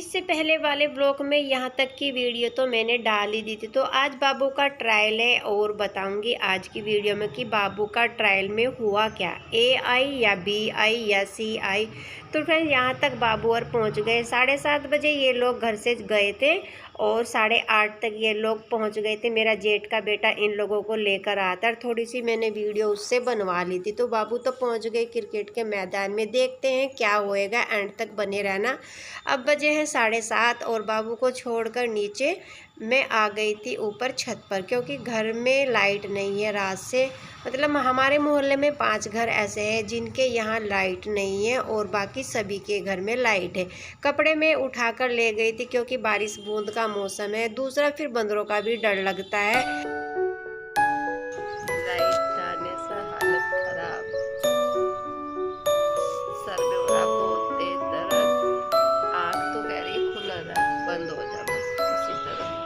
इससे पहले वाले ब्लॉग में यहाँ तक की वीडियो तो मैंने डाल ही दी थी। तो आज बाबू का ट्रायल है और बताऊंगी आज की वीडियो में कि बाबू का ट्रायल में हुआ क्या, ए आई या बी आई या सी आई। तो फ्रेंड्स यहाँ तक बाबू और पहुँच गए। 7:30 बजे ये लोग घर से गए थे और 8:30 तक ये लोग पहुँच गए थे। मेरा जेठ का बेटा इन लोगों को लेकर आता है। थोड़ी सी मैंने वीडियो उससे बनवा ली थी। तो बाबू तो पहुँच गए क्रिकेट के मैदान में। देखते हैं क्या होएगा, एंड तक बने रहना। अब बजे हैं 7:30 और बाबू को छोड़कर नीचे मैं आ गई थी ऊपर छत पर, क्योंकि घर में लाइट नहीं है रात से। मतलब हमारे मोहल्ले में 5 घर ऐसे हैं जिनके यहाँ लाइट नहीं है और बाकी सभी के घर में लाइट है। कपड़े में उठा कर ले गई थी क्योंकि बारिश बूंद का मौसम है। दूसरा फिर बंदरों का भी डर लगता है। लाइट जाने से हालत खराब, सर में हो रहा बहुत तेज दर्द, आँख तो कह रही खुला जा, बंद हो जा बस इसी तरह।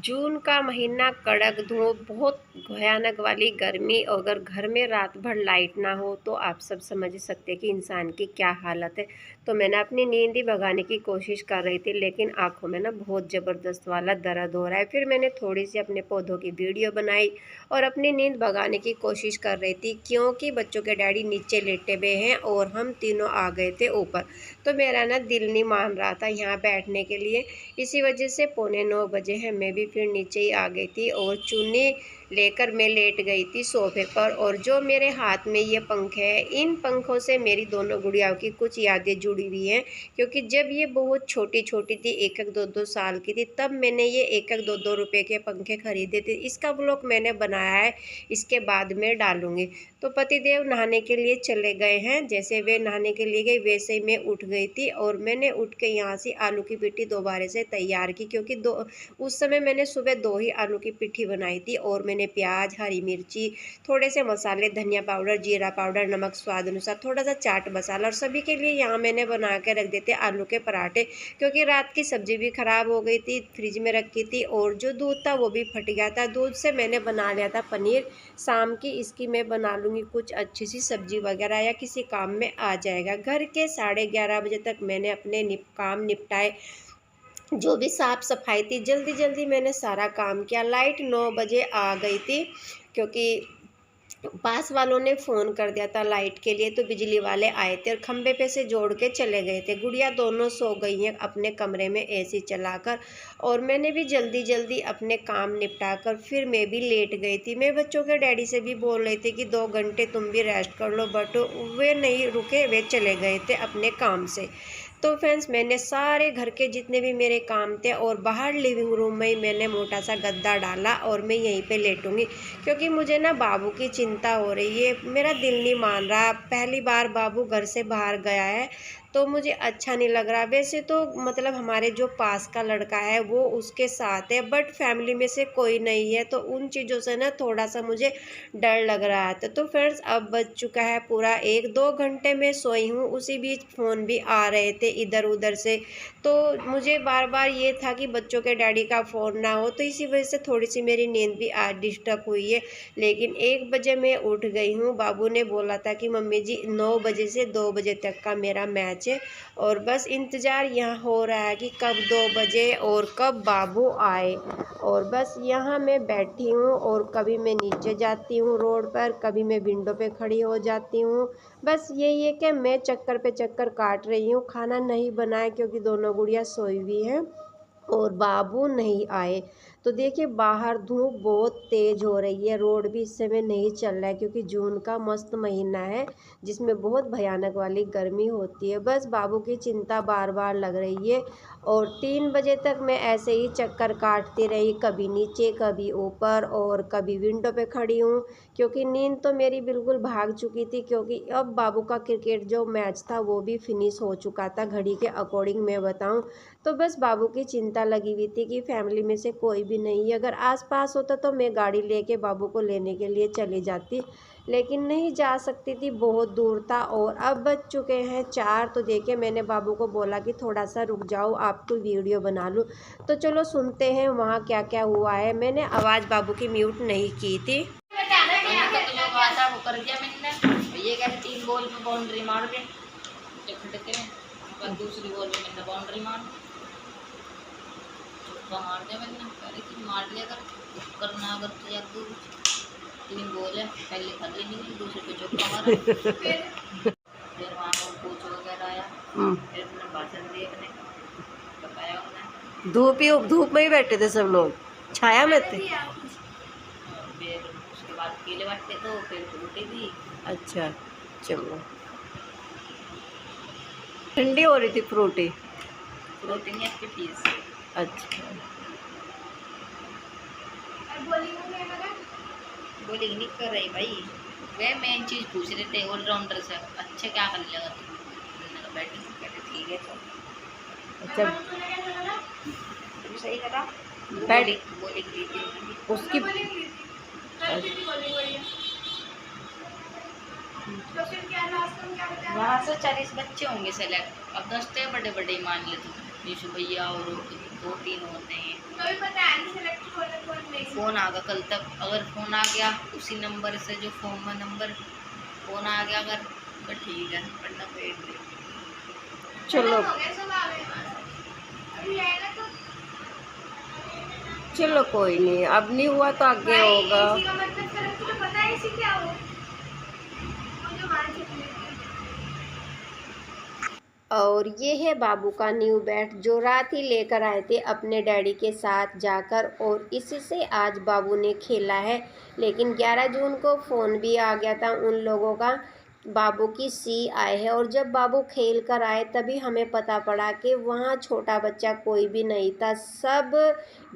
जून का महीना, कड़क धूप, बहुत भयानक वाली गर्मी। अगर घर में रात भर लाइट ना हो तो आप सब समझ सकते हैं कि इंसान की क्या हालत है। तो मैंने अपनी नींद ही भगाने की कोशिश कर रही थी, लेकिन आंखों में ना बहुत ज़बरदस्त वाला दर्द हो रहा है। फिर मैंने थोड़ी सी अपने पौधों की वीडियो बनाई और अपनी नींद भगाने की कोशिश कर रही थी, क्योंकि बच्चों के डैडी नीचे लेटे हुए हैं और हम तीनों आ गए थे ऊपर। तो मेरा ना दिल नहीं मान रहा था यहाँ बैठने के लिए। इसी वजह से 8:45 बजे हैं, मैं भी फिर नीचे ही आ गई थी और चुन्नी लेकर मैं लेट गई थी सोफे पर। और जो मेरे हाथ में ये पंखे हैं, इन पंखों से मेरी दोनों गुड़ियाओं की कुछ यादें जुड़ी हुई हैं, क्योंकि जब ये बहुत छोटी छोटी थी, 1-1, 2-2 साल की थी, तब मैंने ये 1-1, 2-2 रुपए के पंखे खरीदे थे। इसका ब्लॉग मैंने बनाया है, इसके बाद में डालूंगी। तो पतिदेव नहाने के लिए चले गए हैं। जैसे वे नहाने के लिए गए वैसे ही मैं उठ गई थी और मैंने उठ के यहाँ से आलू की पिट्ठी दोबारा से तैयार की, क्योंकि उस समय मैंने सुबह 2 ही आलू की पिट्ठी बनाई थी। और मैंने प्याज, हरी मिर्ची, थोड़े से मसाले, धनिया पाउडर, जीरा पाउडर, नमक स्वाद अनुसार, थोड़ा सा चाट मसाला, और सभी के लिए यहाँ मैंने बना के रख देते आलू के पराठे, क्योंकि रात की सब्जी भी ख़राब हो गई थी, फ्रिज में रखी थी, और जो दूध था वो भी फट गया था। दूध से मैंने बना लिया था पनीर। शाम की इसकी मैं बना लूँगी कुछ अच्छी सी सब्जी वगैरह, या किसी काम में आ जाएगा। घर के 11:30 बजे तक मैंने अपने काम निपटाए। जो भी साफ़ सफाई थी जल्दी जल्दी मैंने सारा काम किया। लाइट 9 बजे आ गई थी, क्योंकि पास वालों ने फ़ोन कर दिया था लाइट के लिए। तो बिजली वाले आए थे और खंबे पे से जोड़ के चले गए थे। गुड़िया दोनों सो गई हैं अपने कमरे में एसी चलाकर, और मैंने भी जल्दी जल्दी अपने काम निपटाकर फिर मैं भी लेट गई थी। मैं बच्चों के डैडी से भी बोल रही थी कि 2 घंटे तुम भी रेस्ट कर लो, बट वे नहीं रुके, वे चले गए थे अपने काम से। तो फ्रेंड्स मैंने सारे घर के जितने भी मेरे काम थे, और बाहर लिविंग रूम में ही मैंने मोटा सा गद्दा डाला और मैं यहीं पे लेटूंगी, क्योंकि मुझे ना बाबू की चिंता हो रही है। मेरा दिल नहीं मान रहा। पहली बार बाबू घर से बाहर गया है तो मुझे अच्छा नहीं लग रहा। वैसे तो मतलब हमारे जो पास का लड़का है वो उसके साथ है, बट फैमिली में से कोई नहीं है, तो उन चीज़ों से ना थोड़ा सा मुझे डर लग रहा था। तो फ्रेंड्स अब बज चुका है पूरा 1-2 घंटे में सोई हूँ। उसी बीच फ़ोन भी आ रहे थे इधर उधर से, तो मुझे बार बार ये था कि बच्चों के डैडी का फ़ोन ना हो, तो इसी वजह से थोड़ी सी मेरी नींद भी आज डिस्टर्ब हुई है। लेकिन 1 बजे मैं उठ गई हूँ। बाबू ने बोला था कि मम्मी जी 9 बजे से 2 बजे तक का मेरा मैच है, और बस इंतज़ार यहाँ हो रहा है कि कब 2 बजे और कब बाबू आए। और बस यहाँ मैं बैठी हूँ, और कभी मैं नीचे जाती हूँ रोड पर, कभी मैं विंडो पे खड़ी हो जाती हूँ। बस यही है कि मैं चक्कर पे चक्कर काट रही हूँ। खाना नहीं बनाया क्योंकि दोनों गुड़िया सोई हुई हैं और बाबू नहीं आए। तो देखिए बाहर धूप बहुत तेज़ हो रही है, रोड भी इस समय नहीं चल रहा है, क्योंकि जून का मस्त महीना है जिसमें बहुत भयानक वाली गर्मी होती है। बस बाबू की चिंता बार बार लग रही है, और 3 बजे तक मैं ऐसे ही चक्कर काटती रही, कभी नीचे कभी ऊपर, और कभी विंडो पे खड़ी हूँ, क्योंकि नींद तो मेरी बिल्कुल भाग चुकी थी। क्योंकि अब बाबू का क्रिकेट जो मैच था वो भी फिनिश हो चुका था घड़ी के अकॉर्डिंग मैं बताऊँ। तो बस बाबू की चिंता लगी हुई थी कि फैमिली में से कोई भी नहीं है। अगर आसपास होता तो मैं गाड़ी लेके बाबू को लेने के लिए चली जाती, लेकिन नहीं जा सकती थी, बहुत दूर था। और अब बज चुके हैं 4। तो देखिए मैंने बाबू को बोला कि थोड़ा सा रुक जाओ, आपको वीडियो बना लूँ। तो चलो सुनते हैं वहाँ क्या क्या हुआ है। मैंने आवाज़ बाबू की म्यूट नहीं की थी। ये कहते 3 बॉल में बाउंड्री मार दे एक खटके में, और दूसरी बॉल में मैंने बाउंड्री मार चौका मार दिया। मैंने कह रही थी मार लिया कर करना अगर तो या 3 बॉल है, पहले कर लेनी थी, दूसरे पे चौका मारा। फिर वहाँ पर कोच वगैरह आया, फिर अपना भाषण दिए, अपने बताया उन्हें। धूप में ही बैठे थे सब लोग, छाया में थे। फिर उसके बाद केले बांटते तो फिर रोटी दी। अच्छा चलो, ठंडी हो रही थी फ्रूटी नहीं आपकी फीस। अच्छा बोली नहीं कर रही भाई, वे मेन चीज़ पूछ रहे थे ऑलराउंडर से अच्छे क्या कर लेगा तू। बैठे ठीक है चलो। अच्छा सही करा बैठ बोली उसकी वहाँ से 40 बच्चे होंगे सेलेक्ट, अब 10 तो बड़े बड़े ही मान ले तू, यीशु भैया और 2-3 होते हैं। फ़ोन आ गया कल तक, अगर फ़ोन आ गया उसी नंबर से जो फॉर्म में नंबर फ़ोन आ गया अगर तो ठीक है, वरना फिर चलो चलो कोई नहीं, अब नहीं हुआ तो आगे होगा। और ये है बाबू का न्यू बैट जो रात ही लेकर आए थे अपने डैडी के साथ जाकर, और इसी से आज बाबू ने खेला है। लेकिन 11 जून को फ़ोन भी आ गया था उन लोगों का, बाबू की सी आए है, और जब बाबू खेल कर आए तभी हमें पता पड़ा कि वहाँ छोटा बच्चा कोई भी नहीं था। सब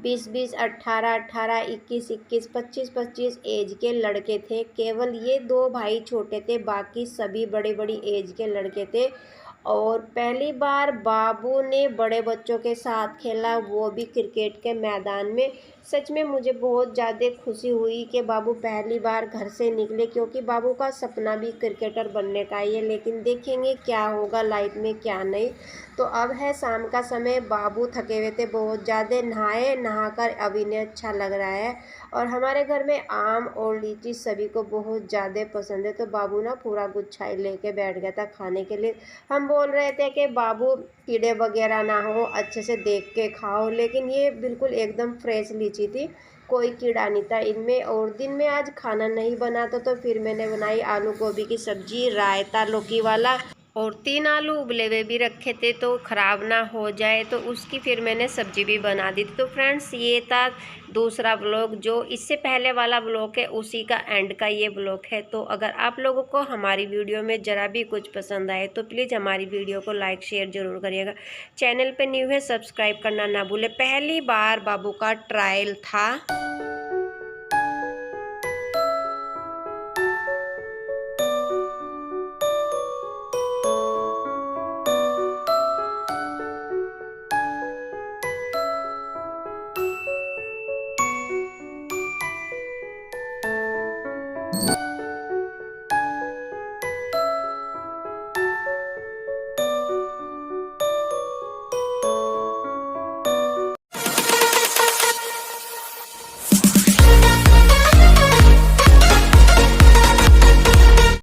20-20, 18-18, 21-21, 25-25 एज के लड़के थे। केवल ये 2 भाई छोटे थे, बाकी सभी बड़े बड़ी एज के लड़के थे। और पहली बार बाबू ने बड़े बच्चों के साथ खेला, वो भी क्रिकेट के मैदान में। सच में मुझे बहुत ज़्यादा खुशी हुई कि बाबू पहली बार घर से निकले, क्योंकि बाबू का सपना भी क्रिकेटर बनने का ही है। लेकिन देखेंगे क्या होगा लाइफ में क्या नहीं। तो अब है शाम का समय, बाबू थके हुए थे बहुत ज़्यादा, नहाकर अब इन्हें अच्छा लग रहा है। और हमारे घर में आम और लीची सभी को बहुत ज़्यादा पसंद है, तो बाबू ना पूरा गुच्छा ही लेके बैठ गया था खाने के लिए। हम बोल रहे थे कि बाबू कीड़े वगैरह ना हो, अच्छे से देख के खाओ, लेकिन ये बिल्कुल एकदम फ्रेश लीची थी, कोई कीड़ा नहीं था इनमें। और दिन में आज खाना नहीं बना तो फिर मैंने बनाई आलू गोभी की सब्जी, रायता लौकी वाला, और 3 आलू उबले हुए भी रखे थे तो ख़राब ना हो जाए, तो उसकी फिर मैंने सब्जी भी बना दी थी। तो फ्रेंड्स ये था दूसरा ब्लॉग, जो इससे पहले वाला ब्लॉग है उसी का एंड का ये ब्लॉग है। तो अगर आप लोगों को हमारी वीडियो में ज़रा भी कुछ पसंद आए तो प्लीज़ हमारी वीडियो को लाइक शेयर ज़रूर करिएगा। चैनल पे न्यू है सब्सक्राइब करना ना भूलें। पहली बार बाबू का ट्रायल था।